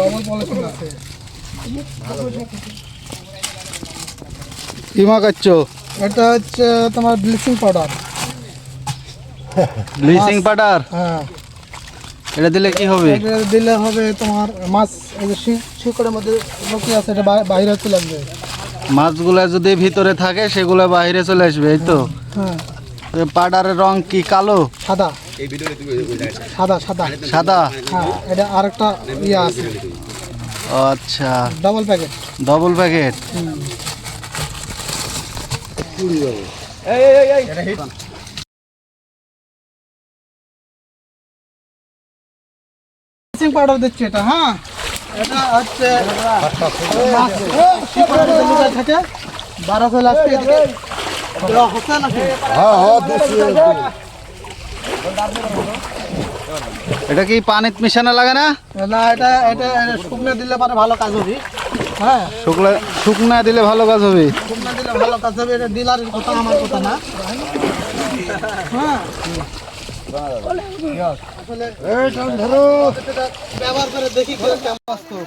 Double polythene আছে। কি মাখাচ্ছো? এটা হচ্ছে তোমার ব্লিচিং পাউডার। Bleaching powder? হ্যাঁ, এটা দিলে কি হবে? এটা দিলে হবে তোমার মাছ এই যে শিকড়ের মধ্যে লুকিয়ে আছে, এটা বাইরে চলে আসবে। মাছগুলা যদি ভিতরে থাকে সেগুলো বাইরে চলে আসবে, এই তো? হ্যাঁ, পাউডারের রং কি কালো? সাদা। সাদা সাদা সাদা? হ্যাঁ, এটা আরেকটা ইয়ে আছে, ও আচ্ছা, double packet. Double packet. Bleaching powder দিচ্ছি এটা। হ্যাঁ, এটা হচ্ছে মাছ শিকড়ের মধ্যে লুকিয়ে থাকে, বারো চলে আসছে এদিকে। হচ্ছে নাকি? এটা কি পানিত মিশানো লাগে না? না, এটা এটা শুকনো দিলে পরে ভালো কাজ হবে। হ্যাঁ, শুকনা দিলে ভালো কাজ হবে। শুকনো দিলে ভালো কাজ হবে। এটা ডিলারের কথা, আমার কথা না। হ্যাঁ, আসলে ব্যবহার করে দেখি কেমন বাস্তব।